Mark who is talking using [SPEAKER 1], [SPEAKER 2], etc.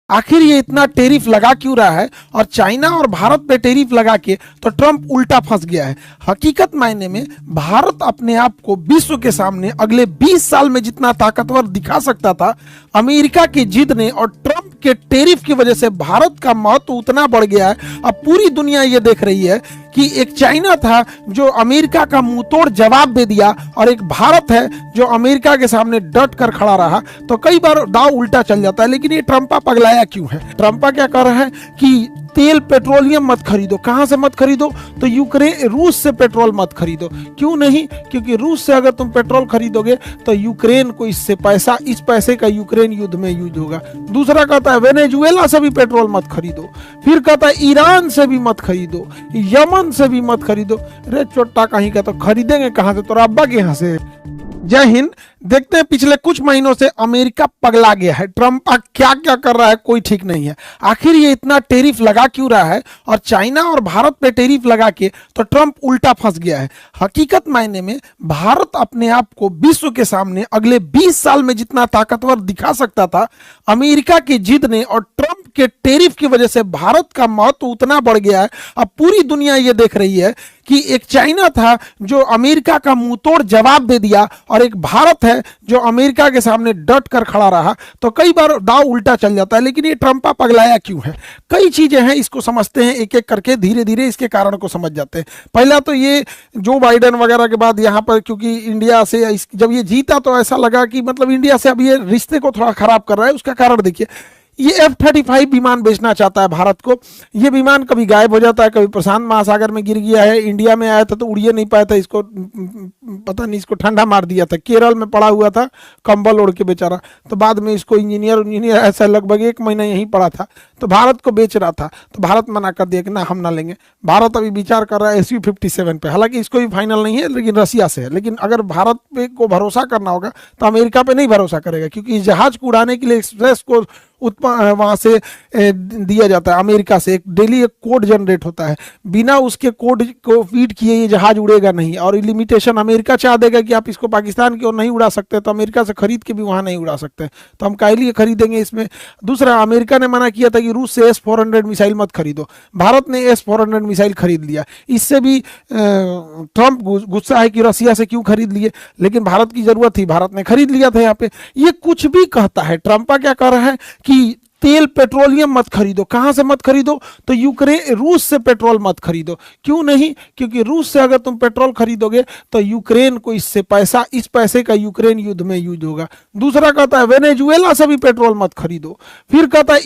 [SPEAKER 1] आखिर ये इतना टेरिफ लगा क्यों रहा है और चाइना और भारत पे टेरिफ लगा के तो ट्रंप उल्टा फंस गया है। हकीकत मायने में भारत अपने आप को विश्व के सामने अगले 20 साल में जितना ताकतवर दिखा सकता था, अमेरिका की जिद ने और ट्रंप के टेरिफ की वजह से भारत का महत्व उतना बढ़ गया है। अब पूरी दुनिया ये देख रही है कि एक चाइना था जो अमेरिका का मुंहतोड़ जवाब दे दिया और एक भारत है जो अमेरिका के सामने डट कर खड़ा रहा। तो कई बार दाव उल्टा चल जाता है। लेकिन ये ट्रंपा पगलाया क्यों है? ट्रंपा क्या कर रहा है कि तेल पेट्रोलियम मत खरीदो। कहां से मत खरीदो? तो यूक्रेन रूस से पेट्रोल मत खरीदो। क्यों नहीं? क्योंकि रूस से अगर तुम पेट्रोल खरीदोगे तो यूक्रेन को इस पैसे का यूक्रेन युद्ध में यूज होगा। दूसरा कहता है वेनेजुएला से भी पेट्रोल मत खरीदो। फिर कहता है ईरान से भी मत खरीदो, यमन से भी मत खरीदो। रे चोट्टा कहीं का, तो खरीदेंगे कहां से? तो अब्बा के यहां से। जय हिंद। देखते हैं पिछले कुछ महीनों से अमेरिका पगला गया है। ट्रंप क्या क्या कर रहा है कोई ठीक नहीं है। आखिर ये इतना टेरिफ लगा क्यों रहा है और चाइना और भारत पे टेरिफ लगा के तो ट्रंप उल्टा फंस गया है। हकीकत मायने में भारत अपने आप को विश्व के सामने अगले 20 साल में जितना ताकतवर दिखा सकता था, अमेरिका की जिद ने और ट्रंप के टेरिफ की वजह से भारत का महत्व उतना बढ़ गया है। अब पूरी दुनिया ये देख रही है कि एक चाइना था जो अमेरिका का मुंहतोड़ जवाब दे दिया और एक भारत है जो अमेरिका के सामने डट कर खड़ा रहा। तो कई बार दाव उल्टा चल जाता है। लेकिन ये ट्रंपा पगलाया क्यों है? कई चीजें हैं, इसको समझते हैं एक एक करके, धीरे धीरे इसके कारण को समझ जाते हैं। पहला तो ये जो बाइडेन वगैरह के बाद यहाँ पर क्योंकि इंडिया से जब ये जीता तो ऐसा लगा कि मतलब इंडिया से अब ये रिश्ते को थोड़ा खराब कर रहा है। उसका कारण देखिए, ये F-35 विमान बेचना चाहता है भारत को। ये विमान कभी गायब हो जाता है, कभी प्रशांत महासागर में गिर गया है। इंडिया में आया था तो उड़िए नहीं पाया था, इसको पता नहीं, इसको ठंडा मार दिया था। केरल में पड़ा हुआ था कंबल ओढ़ के बेचारा। तो बाद में इसको इंजीनियर ऐसा लगभग 1 महीना यहीं पड़ा था। तो भारत को बेच रहा था तो भारत मना कर दिया कि ना, हम ना लेंगे। भारत अभी विचार कर रहा है SU-57 पे, हालांकि इसको भी फाइनल नहीं है लेकिन रसिया से है। लेकिन अगर भारत पे को भरोसा करना होगा तो अमेरिका पे नहीं भरोसा करेगा, क्योंकि इस जहाज को उड़ाने के लिए एक्सप्रेस को वहां से दिया जाता है अमेरिका से। एक डेली एक कोड जनरेट होता है, बिना उसके कोड को फीड किए ये जहाज उड़ेगा नहीं। और लिमिटेशन अमेरिका चाह देगा कि आप इसको पाकिस्तान की ओर नहीं उड़ा सकते, तो अमेरिका से खरीद के भी वहां नहीं उड़ा सकते, तो हम काहे लिए खरीदेंगे इसमें। दूसरा, अमेरिका ने मना किया था कि रूस से S-400 मिसाइल मत खरीदो। भारत ने S-400 मिसाइल खरीद लिया। इससे भी ट्रंप गुस्सा है कि रसिया से क्यों खरीद लिए, लेकिन भारत की जरूरत थी, भारत ने खरीद लिया था। यहाँ पे ये कुछ भी कहता है। ट्रंपा क्या कर रहा है कि तेल पेट्रोलियम मत खरीदो। कहां से मत खरीदो? तो यूक्रेन रूस से पेट्रोल मत खरीदो। क्यों नहीं? क्योंकि रूस से अगर तुम पेट्रोल खरीदोगे तो यूक्रेन को इस पैसे का यूक्रेन युद्ध में यूज होगा। दूसरा कहता है वेनेजुएला से भी पेट्रोल मत खरीदो। फिर कहता है